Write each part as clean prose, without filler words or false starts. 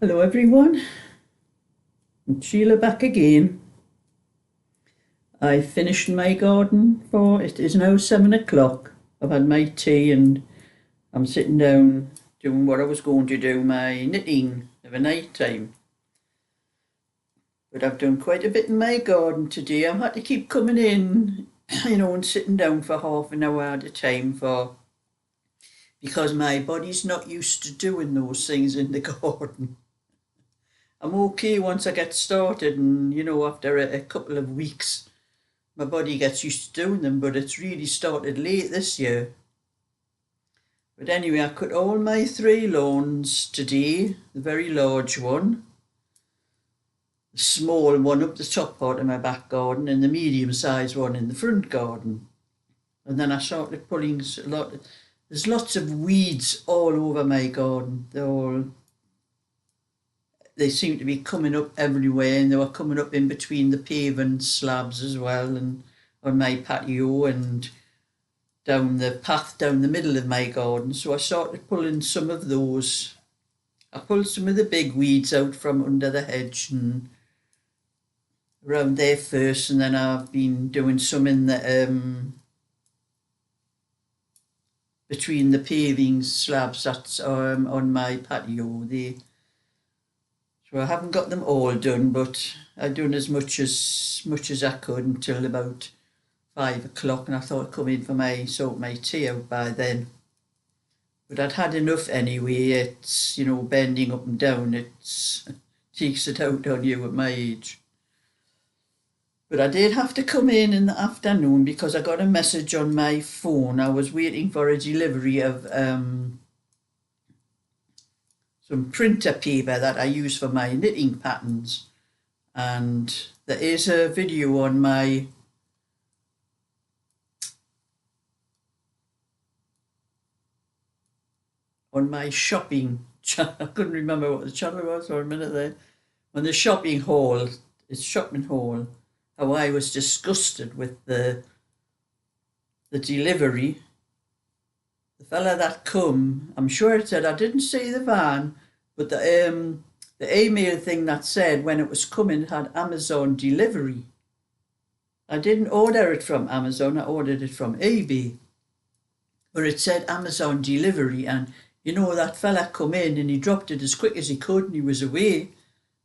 Hello everyone, it's Sheila back again. I finished my garden it is now 7 o'clock. I've had my tea and I'm sitting down doing what I was going to do, my knitting of a night time. But I've done quite a bit in my garden today. I've had to keep coming in, and sitting down for half an hour at a time because my body's not used to doing those things in the garden. I'm okay once I get started, and after a couple of weeks my body gets used to doing them, but it's really started late this year. But anyway, I cut all my 3 lawns today, the very large one, the small one up the top part of my back garden, and the medium sized one in the front garden. And then I started pulling there's lots of weeds all over my garden. They seem to be coming up everywhere, and they were coming up in between the paving slabs as well, and on my patio and down the path down the middle of my garden. So I started pulling some of those. I pulled some of the big weeds out from under the hedge and around there first, and then I've been doing some in the between the paving slabs that's on my patio. So I haven't got them all done, but I've done as much as I could until about 5 o'clock, and I thought I'd come in for sort my tea out by then. But I'd had enough anyway. It's, bending up and down, it takes it out on you at my age. But I did have to come in the afternoon because I got a message on my phone. I was waiting for a delivery of some printer paper that I use for my knitting patterns, and there is a video on my shopping channel. I couldn't remember what the channel was for a minute there. On the shopping haul, how I was disgusted with the delivery. The fella that come, I'm sure it said, I didn't see the van, but the email thing that said when it was coming had Amazon delivery. I didn't order it from Amazon, I ordered it from eBay. But it said Amazon delivery, and that fella come in and he dropped it as quick as he could and he was away.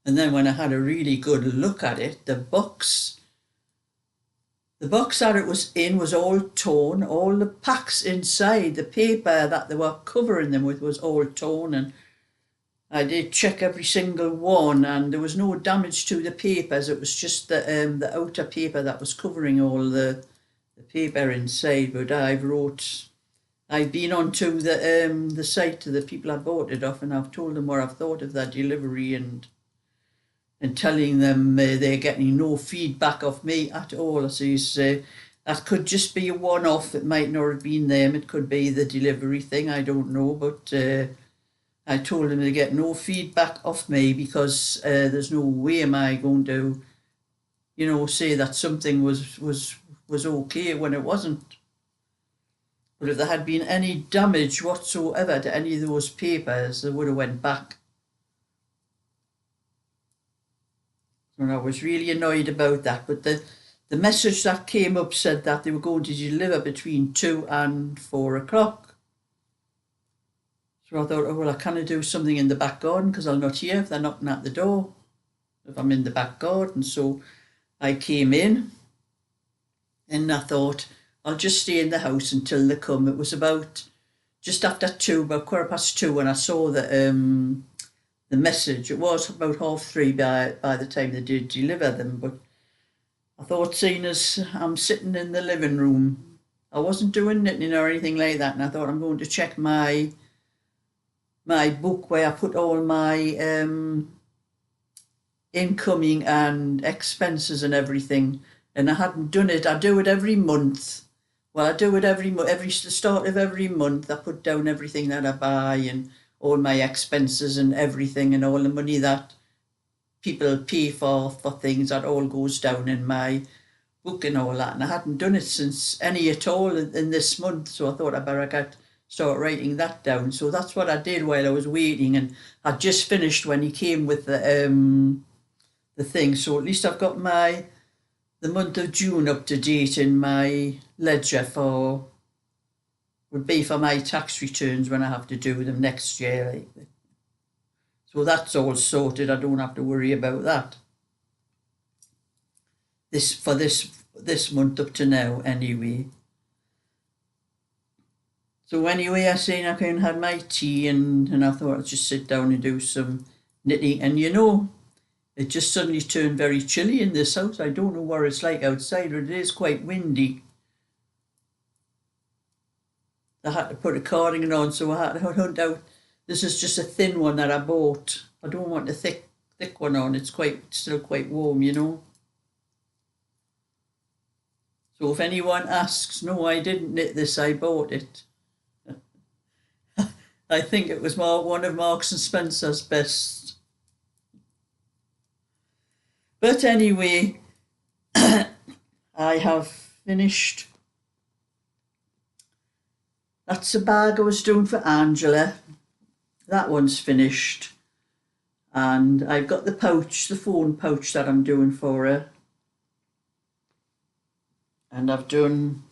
And then when I had a really good look at it, the box that it was in was all torn. All the packs inside, the paper that they were covering them with was all torn, and I did check every single one, and there was no damage to the papers. It was just the outer paper that was covering all the paper inside. But I've been onto the site to the people I bought it off, and I've told them what I've thought of that delivery, and telling them they're getting no feedback off me at all. I says that could just be a one-off. It might not have been them. It could be the delivery thing. I don't know. But I told them they get no feedback off me because there's no way am I going to, say that something was okay when it wasn't. But if there had been any damage whatsoever to any of those papers, they would have went back. And I was really annoyed about that. But the message that came up said that they were going to deliver between 2 and 4 o'clock. So I thought, oh, well, I can't do something in the back garden because I'm not here if they're knocking at the door, if I'm in the back garden. So I came in and I thought, I'll just stay in the house until they come. It was about just after 2, about 2:15, when I saw the message. It was about 3:30 by the time they did deliver them, but I thought, seeing as I'm sitting in the living room, I wasn't doing knitting or anything like that, and I thought I'm going to check my book where I put all my incoming and expenses and everything, and I hadn't done it. I do it every month. Well, I do it every the start of every month. I put down everything that I buy and all my expenses and everything, and all the money that people pay for things, that all goes down in my book and all that. And I hadn't done it since any at all in this month, so I thought I better get start writing that down. So that's what I did while I was waiting, and I just finished when he came with the thing. So at least I've got the month of June up to date in my ledger would be for my tax returns when I have to do them next year. So that's all sorted. I don't have to worry about that. This month up to now anyway. So anyway, I seen I can have my tea and I thought I'd just sit down and do some knitting. And it just suddenly turned very chilly in this house. I don't know what it's like outside, but it is quite windy. I had to put a cardigan on, so I had to hunt out. This is just a thin one that I bought. I don't want a thick one on. It's still quite warm, So if anyone asks, no, I didn't knit this, I bought it. I think it was one of Marks and Spencer's best. But anyway, I have finished. That's a bag I was doing for Angela. That one's finished. And I've got the phone pouch that I'm doing for her. And I've done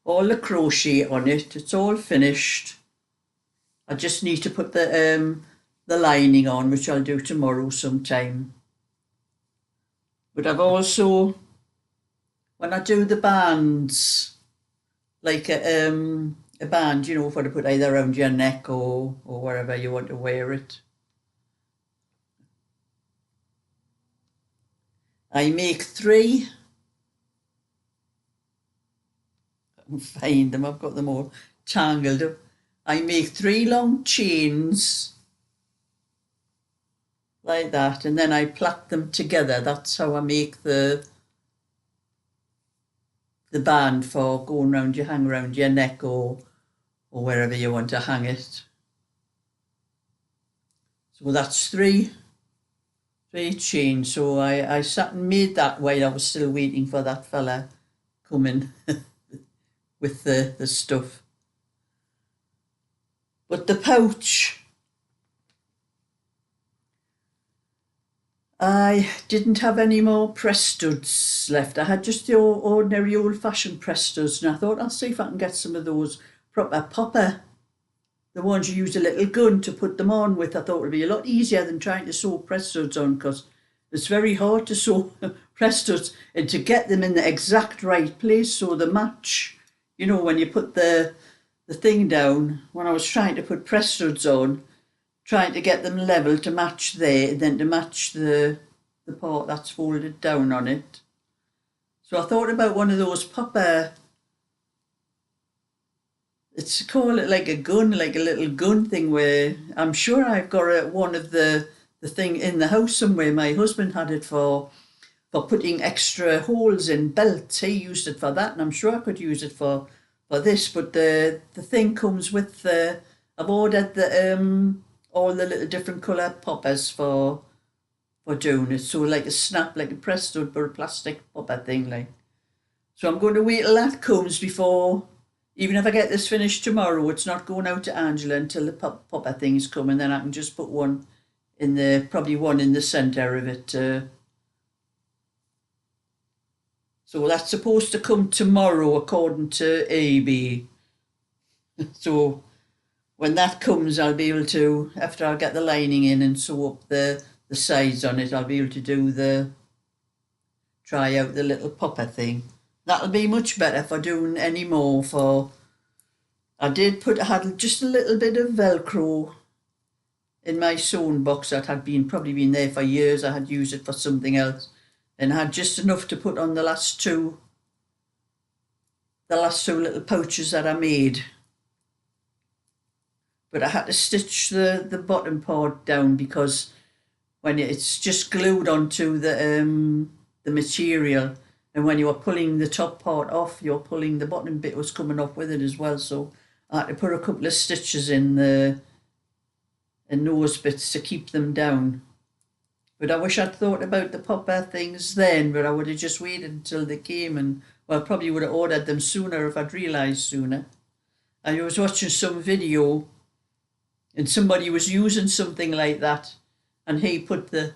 all the crochet on it. It's all finished. I just need to put the lining on, which I'll do tomorrow sometime. But I've also, when I do the bands, like a band, for to put either around your neck or wherever you want to wear it. I make 3. I can find them, I've got them all tangled up. I make 3 long chains like that, and then I plait them together. That's how I make the band for going round hang around your neck or wherever you want to hang it. So that's 3 chains. So I sat and made that while I was still waiting for that fella coming with the stuff. But the pouch, I didn't have any more press studs left. I had just the ordinary old-fashioned press studs, and I thought I'll see if I can get some of those proper popper, the ones you use a little gun to put them on with. I thought it would be a lot easier than trying to sew press studs on, because it's very hard to sew press studs and to get them in the exact right place so they match. When you put the thing down, when I was trying to put press studs on, trying to get them level to match there, and then to match the part that's folded down on it. So I thought about one of those popper, it's call it like a gun, like a little gun thing, where I'm sure I've got one of the thing in the house somewhere. My husband had it for putting extra holes in belts. He used it for that, and I'm sure I could use it for this. But the thing comes with I've ordered all the little different colour poppers for doing it. So like a snap, like a press stud, but a plastic popper thing like. So I'm going to wait till that comes before, even if I get this finished tomorrow, it's not going out to Angela until the popper things come, and then I can just put one in probably one in the centre of it. So that's supposed to come tomorrow according to AB. So when that comes, I'll be able to, after I get the lining in and sew up the sides on it, I'll be able to try out the little popper thing. That'll be much better for doing any more I had just a little bit of Velcro in my sewing box that had probably been there for years. I had used it for something else, and I had just enough to put on the last two little pouches that I made. But I had to stitch the bottom part down, because when it's just glued onto the material, and when you are pulling the top part off, you're pulling the bottom bit was coming off with it as well. So I had to put a couple of stitches in those bits to keep them down. But I wish I'd thought about the popper things then, but I would have just waited until they came, and probably would have ordered them sooner if I'd realised sooner. I was watching some video and somebody was using something like that, and he put the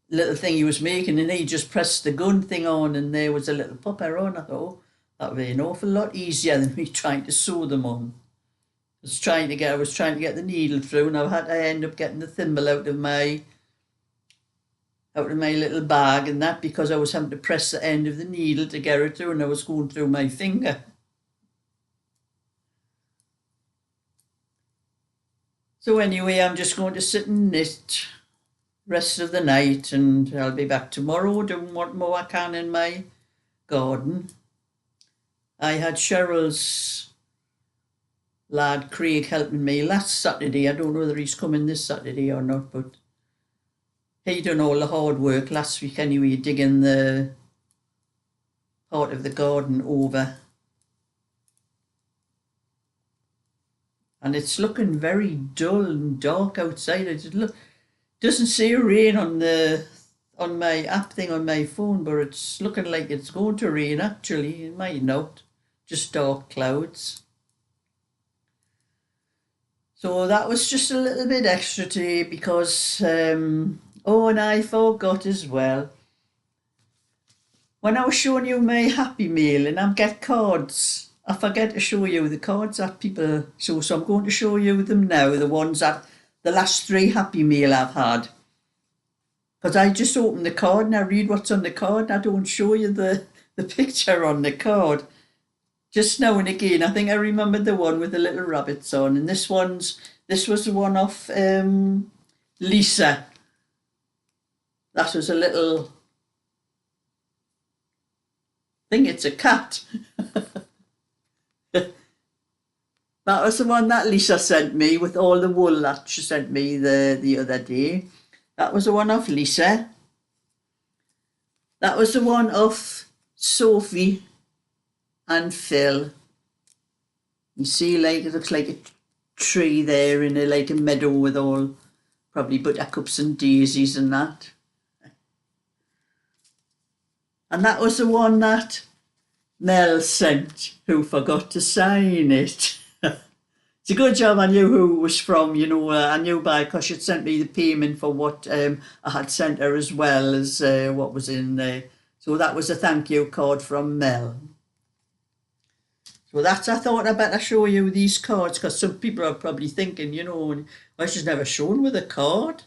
little thing he was making and he just pressed the gun thing on and there was a little popper on. I thought, oh, that would be an awful lot easier than me trying to sew them on. I was trying to get the needle through, and I had to end up getting the thimble out of my little bag and that, because I was having to press the end of the needle to get it through, and I was going through my finger. So anyway, I'm just going to sit and knit rest of the night, and I'll be back tomorrow doing what more I can in my garden. I had Cheryl's lad Craig helping me last Saturday. I don't know whether he's coming this Saturday or not, but he done all the hard work last week anyway, digging the part of the garden over. And it's looking very dull and dark outside. It doesn't say rain on my app thing on my phone, but it's looking like it's going to rain actually. It might not, just dark clouds. So that was just a little bit extra today because, and I forgot as well. When I was showing you my Happy Meal and I get cards, I forget to show you the cards that people show, so I'm going to show you them now, the ones that, the last 3 Happy Meal I've had. Because I just open the card and I read what's on the card, and I don't show you the picture on the card. Just now and again, I think I remembered the one with the little rabbits on, and this was the one off Lisa. That was a little thing, it's a cat. That was the one that Lisa sent me with all the wool that she sent me the other day. That was the one off Lisa. That was the one off Sophie and Phil. You see, like, it looks like a tree there in like a meadow with all probably buttercups and daisies and that. And that was the one that Mel sent, who forgot to sign it. It's a good job I knew who it was from, I knew because she'd sent me the payment for what I had sent her, as well as what was in there. So that was a thank you card from Mel. So I thought I better show you these cards, because some people are probably thinking, why she's never shown with a card.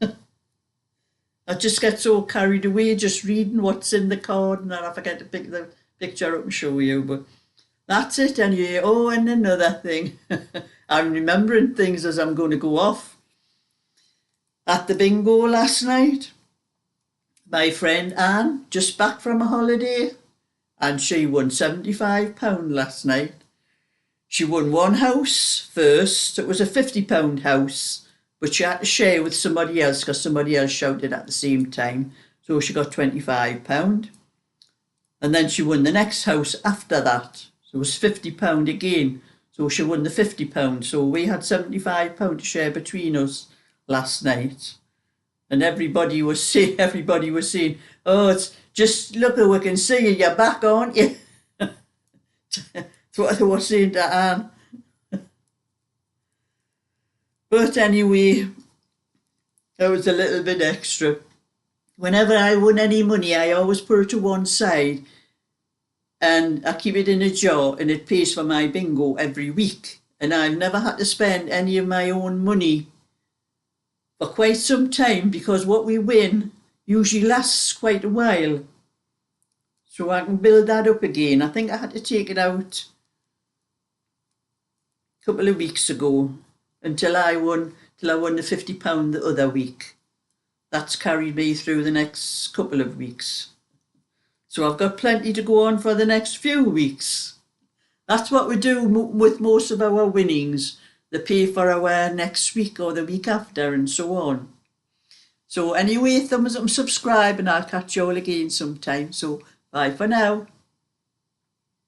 I just get so carried away just reading what's in the card, and then I forget to pick the picture up and show you, but that's it anyway. Oh, and another thing. I'm remembering things as I'm going to go off. At the bingo last night, my friend Anne, just back from a holiday, and she won £75 last night. She won one house first. It was a £50 house, but she had to share with somebody else because somebody else shouted at the same time. So she got £25. And then she won the next house after that. So it was £50 again. So she won the £50. So we had £75 to share between us last night. And everybody was saying, oh, it's just look at we can see you, you're back, aren't you? That's what they were saying to Anne. But anyway, that was a little bit extra. Whenever I won any money, I always put it to one side and I keep it in a jar, and it pays for my bingo every week. And I've never had to spend any of my own money for quite some time, because what we win usually lasts quite a while. So I can build that up again. I think I had to take it out a couple of weeks ago until I won the £50 the other week. That's carried me through the next couple of weeks. So I've got plenty to go on for the next few weeks. That's what we do with most of our winnings. They pay for our next week or the week after and so on. So anyway, thumbs up and subscribe, and I'll catch you all again sometime. So bye for now.